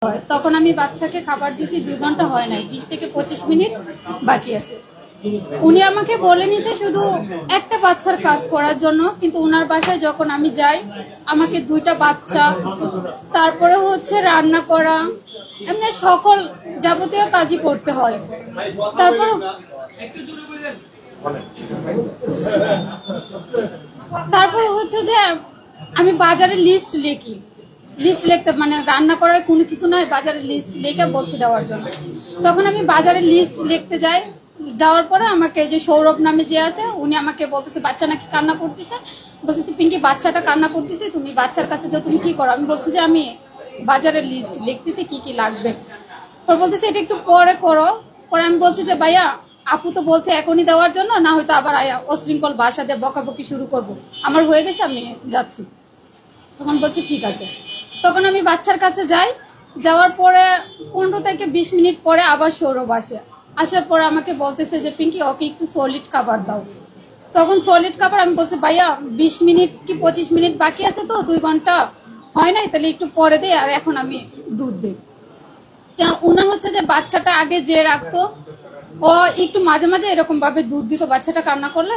হয় তখন আমি বাচ্চাকে খাবার দিছি 2 ঘন্টা হয় নাই 20 থেকে 25 মিনিট বাকি আছে উনি আমাকে বলে নিতে শুধু একটা বাচ্চার কাজ করার জন্য কিন্তু ওনার বাসায় যখন আমি যাই আমাকে 2টা বাচ্চা তারপরে হচ্ছে রান্না করা এমনি সকল যাবতীয় কাজই করতে হয় তারপরে তারপরে হচ্ছে যে আমি বাজারে লিস্ট লিখতে মানে রান্না করার কোনো কিছু নয় বাজারে লিস্ট লিখে বলছে দেওয়ার জন্য তখন আমি বাজারে লিস্ট লিখতে যাই যাওয়ার পরে আমাকে যে সৌরভ নামে যে আছে উনি আমাকে বলতেছে বাচ্চা নাকি কান্না করতেছে বলতেছে পিঙ্কি বাচ্চাটা কান্না করতেছে তুমি বাচ্চার কাছে যাও তুমি কি করো আমি বলছি যে আমি বাজারের লিস্ট লিখতেছি কি কি লাগবে পরে বলতেছে এটা একটু পরে করো পরে আমি বলছি যে ভাইয়া আপু তো বলছে এখনই দেওয়ার জন্য না হয়তো আবার অশৃঙ্খল ভাষা দিয়ে বকাবকি শুরু করব আমার হয়ে গেছে আমি যাচ্ছি তখন বলছি ঠিক আছে তখন আমি বাচ্চার কাছে যাই যাওয়ার পরে 15 থেকে 20 মিনিট পরে আবার সৌরভ আসে আসার পরে আমাকে বলতেছে যে পিঙ্কি ওকে একটু সলিড খাবার দাও তখন সলিড খাবার আমি বলছি ভাইয়া 20 মিনিট কি 25 মিনিট বাকি আছে তো 2 ঘন্টা হয় নাই তাহলে একটু পরে দিই আর এখন আমি দুধ দিই উনার হচ্ছে যে বাচ্চাটা আগে যে রাখতো ও একটু মাঝে মাঝে এরকম ভাবে দুধ দিত বাচ্চাটা কান্না করলে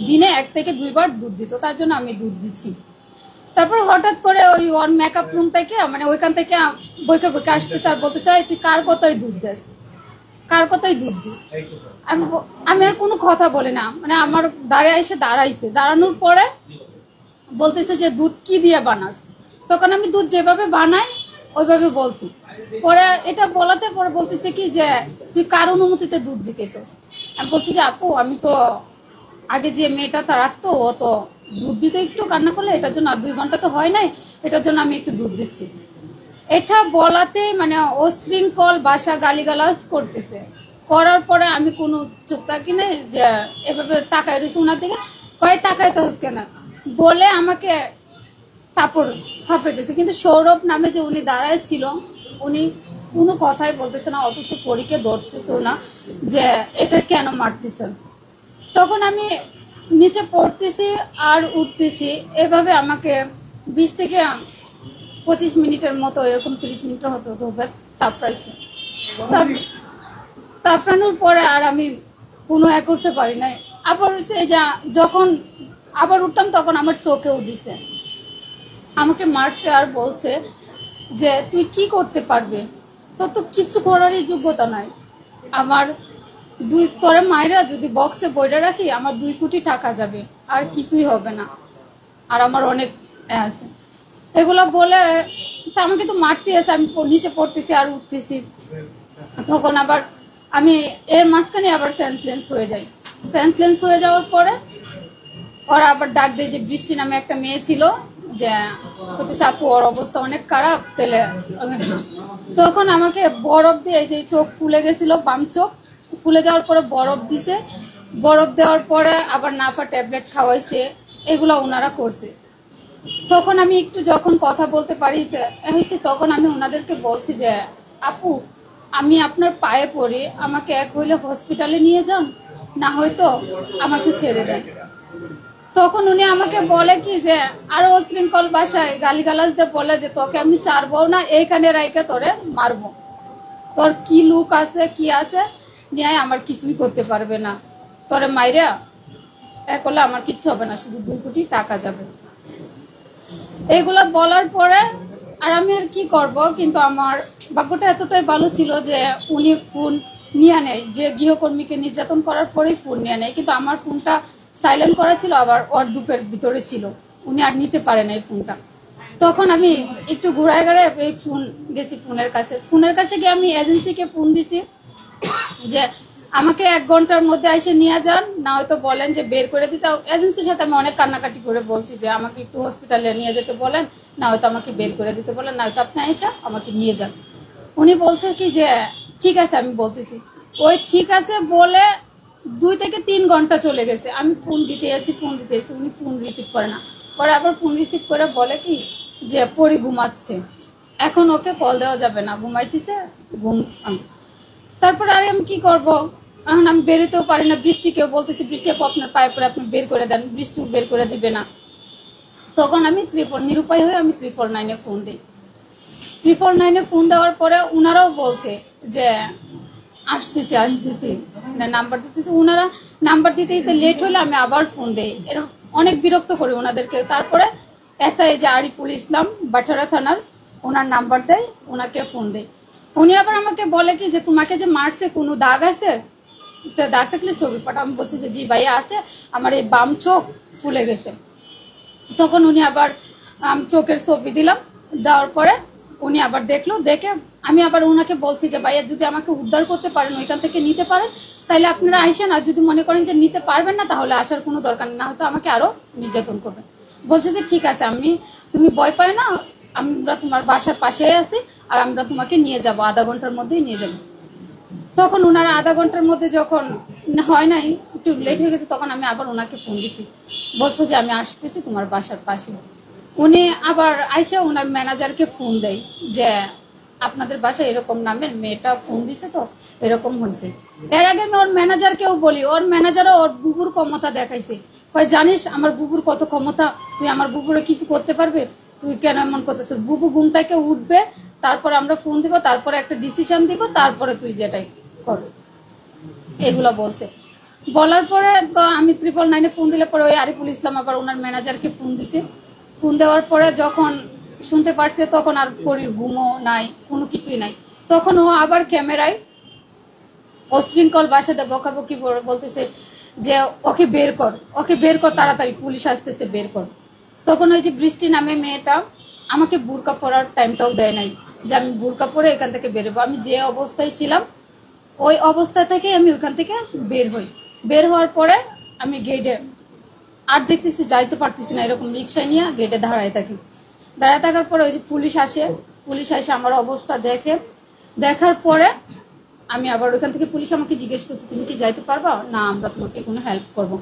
দিনে 1 থেকে 2 বার দুধ দিত তার জন্য আমি দুধ দিচ্ছি তারপর হঠাৎ করে ওই ওর মেকআপ রুম থেকে মানে ওইখান থেকে বইকে বইকে আসতেছে আর বলতেছে তুই কার কথাই দুধ দিস আমি আর কোনো কথা বলি না মানে আমার দাঁড়াইছে দাঁড়ানোর পরে বলতেছে যে দুধ কি দিয়ে বানাস তখন আমি দুধ যেভাবে বানাই ওইভাবে বলছি পরে এটা বলাতে পরে বলতেছে কি যে তুই কার অনুমতিতে দুধ দিতেছিস আমি বলছি যে আপু আমি তো আগে যে মেয়েটা তা রাখতো ও তো দুধ দিতে একটু কান্না করলে এটার জন্য 2 ঘন্টা তো হয় নাই এটার জন্য আমি একটু দুধ দিচ্ছি এটা বলাতে মানে অশৃঙ্খল ভাষা গালিগালাজ করতেছে করার পরে আমি কোনো চুপ থাকি না যে এভাবে তাকায় রয়েছে ওনার দিকে কয় তাকাইতে হচ্ছে কেন বলে আমাকে থাপড়াইতেছে কিন্তু সৌরভ নামে যে উনি দাঁড়ায় ছিল উনি কোনো কথাই বলতেছে না অথচ পরীকে ধরতেছেও না যে এটা কেন মারতেছেন তখন আমি নিচে পড়তেছি আর উঠতেছি এভাবে আমাকে 20 থেকে 25 মিনিটের মতো এরকম 30 মিনিটের মতো তাপড়াইছে তাপড়ানোর পরে আর আমি কোনো করতে পারি নাই আবার যখন আবার উঠতাম তখন আমার চোখেও দিছে আমাকে মারছে আর বলছে যে তুই কি করতে পারবে তোর তো কিছু করারই যোগ্যতা নাই আমার তোরে মায়েরা যদি বক্সে বইটা রাখি আমার 2 কোটি টাকা যাবে আর কিছুই হবে না আর আমার অনেক আছে এগুলো বলে তা আমাকে তো মারতে আছে আমি নিচে পড়তেছি আর উঠতেছি তখন আবার আমি এর মাঝখানে আবার সেন্সলেন্স হয়ে যাওয়ার পরে ওরা আবার ডাক দেয় যে বৃষ্টি নামে একটা মেয়ে ছিল যে বলতেছে আপু ওর অবস্থা অনেক খারাপ তাহলে তখন আমাকে বরফ দিয়ে যে চোখ ফুলে গেছিল বাম চোখ ফুলে যাওয়ার পরে বরফ দিছে বরফ দেওয়ার পরে আবার নাফা ট্যাবলেট খাওয়াইছে এগুলো ওনারা করছে তখন আমি একটু যখন কথা বলতে পারি তখন আমি ওনাদেরকে বলছি যে আপু আমি আপনার পায়ে পড়ি আমাকে এক হইলে হসপিটালে নিয়ে যান না হয়তো আমাকে ছেড়ে দেন তখন উনি আমাকে বলে কি যে আরো অশৃঙ্খল ভাষায় গালিগালাজ দিয়ে বলে যে তোকে আমি ছাড়বো না এইখানে রাইকে তোরে মারবো তোর কি লুক আছে কি আছে নিয়ে আমার কিছুই করতে পারবে না তোরে মাইরা করলে আমার কিচ্ছু হবে না শুধু 2 কোটি টাকা যাবে এগুলা বলার পরে আর আমি আর কি করব কিন্তু আমার ভাগ্যটা এতটাই ভালো ছিল যে উনি ফোন নিয়ে নেয় যে গৃহকর্মীকে নির্যাতন করার পরেই ফোন নিয়ে নেয় কিন্তু আমার ফোনটা সাইলেন্ট করা ছিল আবার ওয়ার্ডরোবের ভিতরে ছিল উনি আর নিতে পারে না এই ফোনটা তখন আমি একটু ঘুরায় ঘুরায় এই ফোন গেছি ফোনের কাছে গিয়ে আমি এজেন্সিকে ফোন দিছি যে আমাকে 1 ঘন্টার মধ্যে এসে নিয়ে যান না হয়তো বলেন যে বের করে দিতে এজেন্সির সাথে আমি অনেক কান্নাকাটি করে বলছি যে আমাকে একটু হসপিটালে নিয়ে যেতে বলেন না হয়তো আমাকে বের করে দিতে বলেন না হয়তো আপনি এসে আমাকে নিয়ে যান উনি বলছে কি যে ঠিক আছে আমি বলতেছি ওই ঠিক আছে বলে 2 থেকে 3 ঘন্টা চলে গেছে আমি ফোন দিতে এসেছি উনি ফোন রিসিভ করে না পরে আবার ফোন রিসিভ করে বলে কি যে পরি ঘুমাচ্ছে এখন ওকে কল দেওয়া যাবে না ঘুমাইতেছে ঘুম তারপরে আর আমি কি করব এখন আমি বেরোতেও পারি না বৃষ্টিকেও বলতেছি বৃষ্টি আপু আপনার পায়ে পরে আপনি বের করে দেন বৃষ্টিও বের করে দিবে না তখন আমি নিরুপায় হয়ে আমি 999-এ ফোন দিই 999-এ ফোন দেওয়ার পরে ওনারাও বলছে যে আসতেছি মানে নাম্বার দিতেছি। ওনারা নাম্বার দিতে দিতে লেট হলে আমি আবার ফোন দেই, এরকম অনেক বিরক্ত করি ওনাদেরকে। তারপরে এসআই যে আরিফুল ইসলাম বাটারা থানার, ওনার নাম্বার দেয়, ওনাকে ফোন দেয়। উনি আবার আমাকে বলে কি যে তোমাকে যে মারছে কোনো দাগ আছে, দাগ থাকলে ছবি পাঠা। আমি বলছি যে জি ভাইয়া আছে, আমার এই বাম চোখ ফুলে গেছে। তখন উনি আবার চোখের ছবি দিলাম, দেওয়ার পরে উনি আবার দেখলো, দেখে আমি আবার ওনাকে বলছি যে ভাইয়া যদি আমাকে উদ্ধার করতে পারেন, ওইখান থেকে নিতে পারেন, তাহলে আপনারা আইসেন। আর যদি মনে করেন যে নিতে পারবেন না, তাহলে আসার কোনো দরকার না, হয়তো আমাকে আরো নির্যাতন করবেন। বলছে যে ঠিক আছে, তুমি ভয় পায় না, আমরা তোমার বাসার পাশে আছি, আর আমরা তোমাকে নিয়ে যাব, আধা ঘন্টার মধ্যেই নিয়ে যাবো। তখন ওনারা আধা ঘন্টার মধ্যে যখন হয় নাই, একটু লেট হয়ে গেছে, তখন আমি আবার ওনাকে ফোন দিছি, বলছে যে আমি আসতেছি তোমার বাসার পাশে। উনি আবার আইসা ওনার ম্যানেজারকে ফোন দেয় যে আপনাদের বাসায় এরকম নামের মেয়েটা ফোন দিছে, তো এরকম হয়েছে। এর আগে আমি ওর ম্যানেজারকেও বলি, ওর ম্যানেজারও ওর বুবুর ক্ষমতা দেখাইছে, কয় জানিস আমার বুবুর কত ক্ষমতা, তুই আমার বুবুরে কিছু করতে পারবে, তুই কেন এমন করতেছিস? বুবু ঘুম থেকে উঠবে, তারপর আমরা ফোন দিব, তারপরে একটা ডিসিশন দিব, তারপরে তুই যেটাই কর, এগুলো বলছে। বলার পরে তো আমি 999-এ ফোন দিলে পরে ওই আরিফুল ইসলাম আবার ওনার ম্যানেজারকে ফোন দিছে। ফোন দেওয়ার পরে যখন শুনতে পারছে, তখন আর পরির ঘুমও নাই, কোনো কিছুই নাই। তখন ও আবার ক্যামেরায় অশৃঙ্খল ভাষাতে বকাবকি বলতেছে যে ওকে বের কর তাড়াতাড়ি, পুলিশ আসতেছে, বের কর। তখন ওই যে বৃষ্টি নামে মেয়েটা আমাকে বুরকা পরার টাইমটাও দেয় নাই যে আমি বুরকা পরে এখান থেকে বেরোবো। আমি যে অবস্থায় ছিলাম ওই অবস্থা থেকে আমি ওইখান থেকে বের হই। বের হওয়ার পরে আমি গেটে আর দেখতেছি যাইতে পারতেছি না, এরকম রিক্সায় নিয়ে গেটে দাঁড়ায় থাকি। দাঁড়ায় থাকার পরে ওই যে পুলিশ এসে আমার অবস্থা দেখার পরে আমি আবার ওইখান থেকে, পুলিশ আমাকে জিজ্ঞেস করছে তুমি কি যাইতে পারবা? না, আমরা তোমাকে কোনো হেল্প করবো।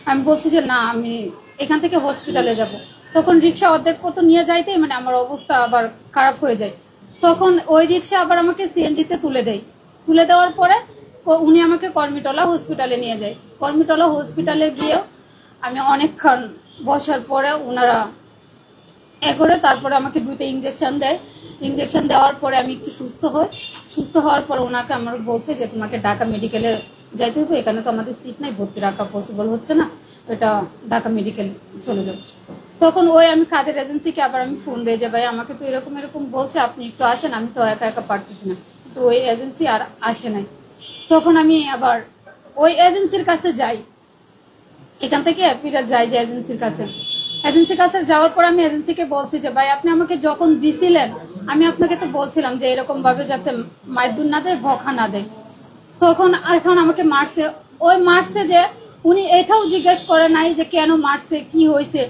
আমি বলছি যে না, আমি এখান থেকে হসপিটালে যাব। তখন রিক্সা অর্ধেক পর্যন্ত নিয়ে যাইতেই মানে আমার অবস্থা আবার খারাপ হয়ে যায়। তখন ওই রিক্সা আবার আমাকে সিএনজিতে তুলে দেওয়ার পরে উনি আমাকে কর্মীটলা হসপিটালে নিয়ে যায়। কর্মীটলা হসপিটালে গিয়েও আমি অনেকক্ষণ বসার পরে ওনারা করে তারপরে আমাকে 2টা ইঞ্জেকশন দেয়। ইঞ্জেকশন দেওয়ার পরে আমি একটু সুস্থ হওয়ার পর ওনাকে আমার বলছে যে তোমাকে ঢাকা মেডিকেলে যাইতে হবে, এখানে তো আমাদের সিট নাই, ভর্তি রাখা পসিবল হচ্ছে না, এটা ঢাকা মেডিকেল চলে যাবো। তখন ওই আমি খাদের এজেন্সিকে আবার আমি ফোন দিই যে ভাই আমাকে তো এরকম বলছে, আপনি একটু আসেন, আমি তো একা পারতেছি না। তো ওই এজেন্সি আর আসে নাই। তখন আমি আবার ওই এজেন্সির কাছে যাই, এখান থেকে ফিরে যাই যে এজেন্সির কাছে যাওয়ার পর আমি এজেন্সিকে বলছি যে ভাই আপনি আমাকে যখন দিছিলেন, আমি আপনাকে তো বলছিলাম যে এরকম ভাবে যাতে মাইদুর না দেয়, ভখা না দেয়। তখন এখন আমাকে মারছে যে উনি এটাও জিজ্ঞেস করে নাই যে কেন মারছে, কি হয়েছে।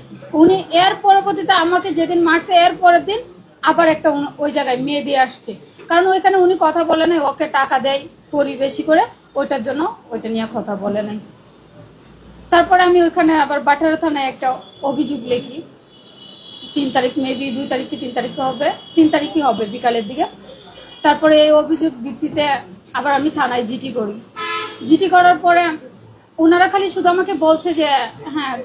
উনি এর পরবর্তীতে আমাকে যেদিন মারছে এর পরের দিন আবার একটা ওই জায়গায় মেয়ে দিয়ে আসছে, কারণ ওইখানে উনি কথা বলে নাই, ওকে টাকা দেয় পরিবেশি করে, ওইটার জন্য ওইটা নিয়ে কথা বলে নাই। তারপরে আমি ওইখানে আবার বাটারা থানায় একটা অভিযোগ লিখি 3 তারিখ, মেবি 2 তারিখ কি 3 তারিখে হবে, 3 তারিখই হবে বিকালের দিকে। তারপরে এই অভিযোগ ভিত্তিতে আবার আমি থানায় জিটি করার পরে ওনারা খালি শুধু আমাকে বলছে যে হ্যাঁ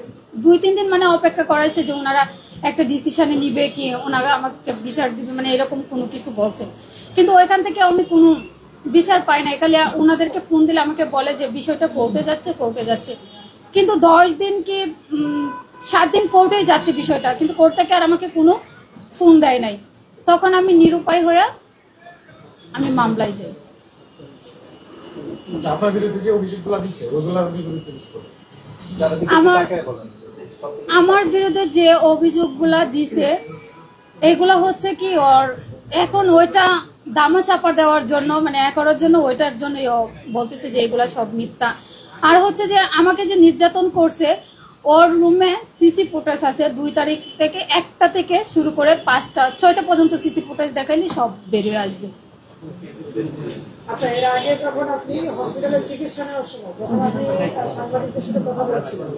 2-3 দিন মানে অপেক্ষা করাইছে যে ওনারা একটা ডিসিশনে নিবে কি, ওনারা আমাকে বিচার দিবে, মানে এরকম কোনো কিছু বলছে। কিন্তু ওইখান থেকে আমি কোনো বিচার পাই না। খালি ওনাদেরকে ফোন দিলে আমাকে বলে যে বিষয়টা কোর্টে যাচ্ছে, কিন্তু 10 দিন কি 7 দিন কোর্টেই যাচ্ছে বিষয়টা, কিন্তু কোর্ট থেকে আর আমাকে কোনো ফোন দেয় নাই। তখন আমি নিরুপায় হয়ে আমি মামলায় যাই। আমার বিরুদ্ধে যে অভিযোগগুলা দিছে এগুলা হচ্ছে কি, ওর এখন ওইটা দামা চাপা দেওয়ার জন্য, মানে করার জন্য, ওইটার জন্য বলতেছে যে এগুলা সব মিথ্যা। আর হচ্ছে যে আমাকে যে নির্যাতন করছে, ওর রুমে সিসি ফুটেজ আছে 2 তারিখ থেকে 1টা থেকে শুরু করে 5টা 6টা পর্যন্ত সিসি ফুটেজ দেখাইলে সব বেরিয়ে আসবে। আচ্ছা, এর আগে যখন আপনি হসপিটালে চিকিৎসা নেওয়ার সময় যখন আপনি সাংবাদিকদের সাথে কথা বলেছিলেন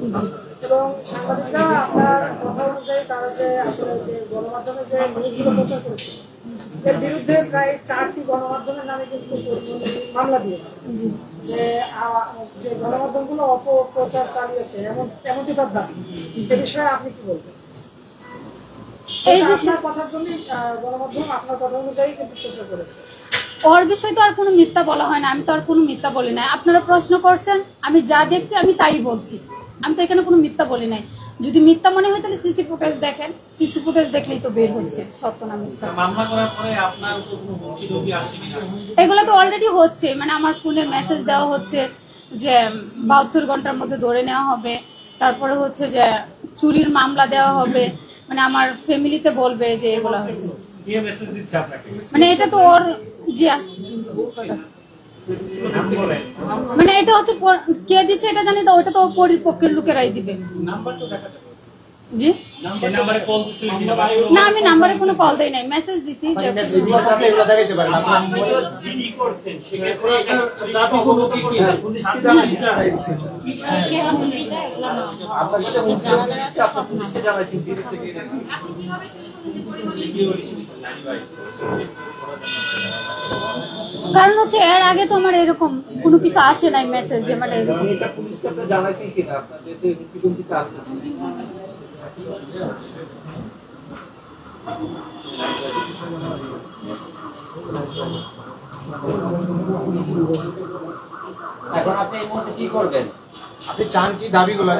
এবং সাংবাদিকরা আপনার কথা অনুযায়ী তারা যে আসলে যে গণমাধ্যমে যে নিউজগুলো প্রচার করেছিল, এর বিরুদ্ধে প্রায় 4টি গণমাধ্যমের নামে কিন্তু মামলা দিয়েছে যে গণমাধ্যমগুলো অপপ্রচার চালিয়েছে, এমনটি তার দাবি। এ বিষয়ে আপনি কি বলবেন? এই বিষয়ে আপনার কথার জন্য গণমাধ্যম আপনার কথা অনুযায়ী কিন্তু প্রচার করেছে। ওর বিষয়ে তো আর কোনো মিথ্যা বলা হয় না, আমি তো আর কোনো মিথ্যা বলি নাই। আপনারা প্রশ্ন করছেন, আমি যা দেখছি আমি তাই বলছি, আমি তো এখানে কোনো মিথ্যা বলি নাই। যদি মিথ্যা মনে হয় তাহলে সিসি ফুটেজ দেখেন, সিসি ফুটেজ দেখলেই তো বের হচ্ছে সত্য না মিথ্যা। মামলা করার পরে আপনার উপর কোনো হুমকি ধমকি আসছে কিনা? এগুলো তো অলরেডি হচ্ছে, মানে আমার ফোনে মেসেজ দেওয়া হচ্ছে যে 72 ঘন্টার মধ্যে ধরে নেওয়া হবে, তারপরে হচ্ছে যে চুরির মামলা দেওয়া হবে, মানে আমার ফ্যামিলিতে বলবে যে এগুলো হচ্ছে। কে মেসেজ দিচ্ছে আপনাকে? মানে এটা তো ওর জি মানে এটা হচ্ছে কে দিচ্ছে এটা জানি না, ওটা তো পরিপক্ষের লোকেরাই দিবে। জি সেই নম্বরে কল দিছিলেন কিনা? না, আমি নাম্বারে কোনো কল দেই নাই, মেসেজ দিছি যে আপনি তো জিডি করছেন, সেক্ষেত্রে এটা দাবি করব কি পুলিশ কি জানাইছে কে এটা এগুলা না আপনার সাথে হুমকি দিচ্ছে, আপনি পুলিশকে জানাইছেন দিয়েছে কি না? কারণ হচ্ছে এর আগে তো আমার এরকম কোনো কিছু আসে নাই মেসেজ যে মানে এরকম। এটা পুলিশকে আপনি জানাইছেন কিনা আপনাদের যে হুমকি টুমকি আসতেছে? এখন আপনি এই মুহূর্তে কি করবেন? আপনি চান কি দাবিগুলো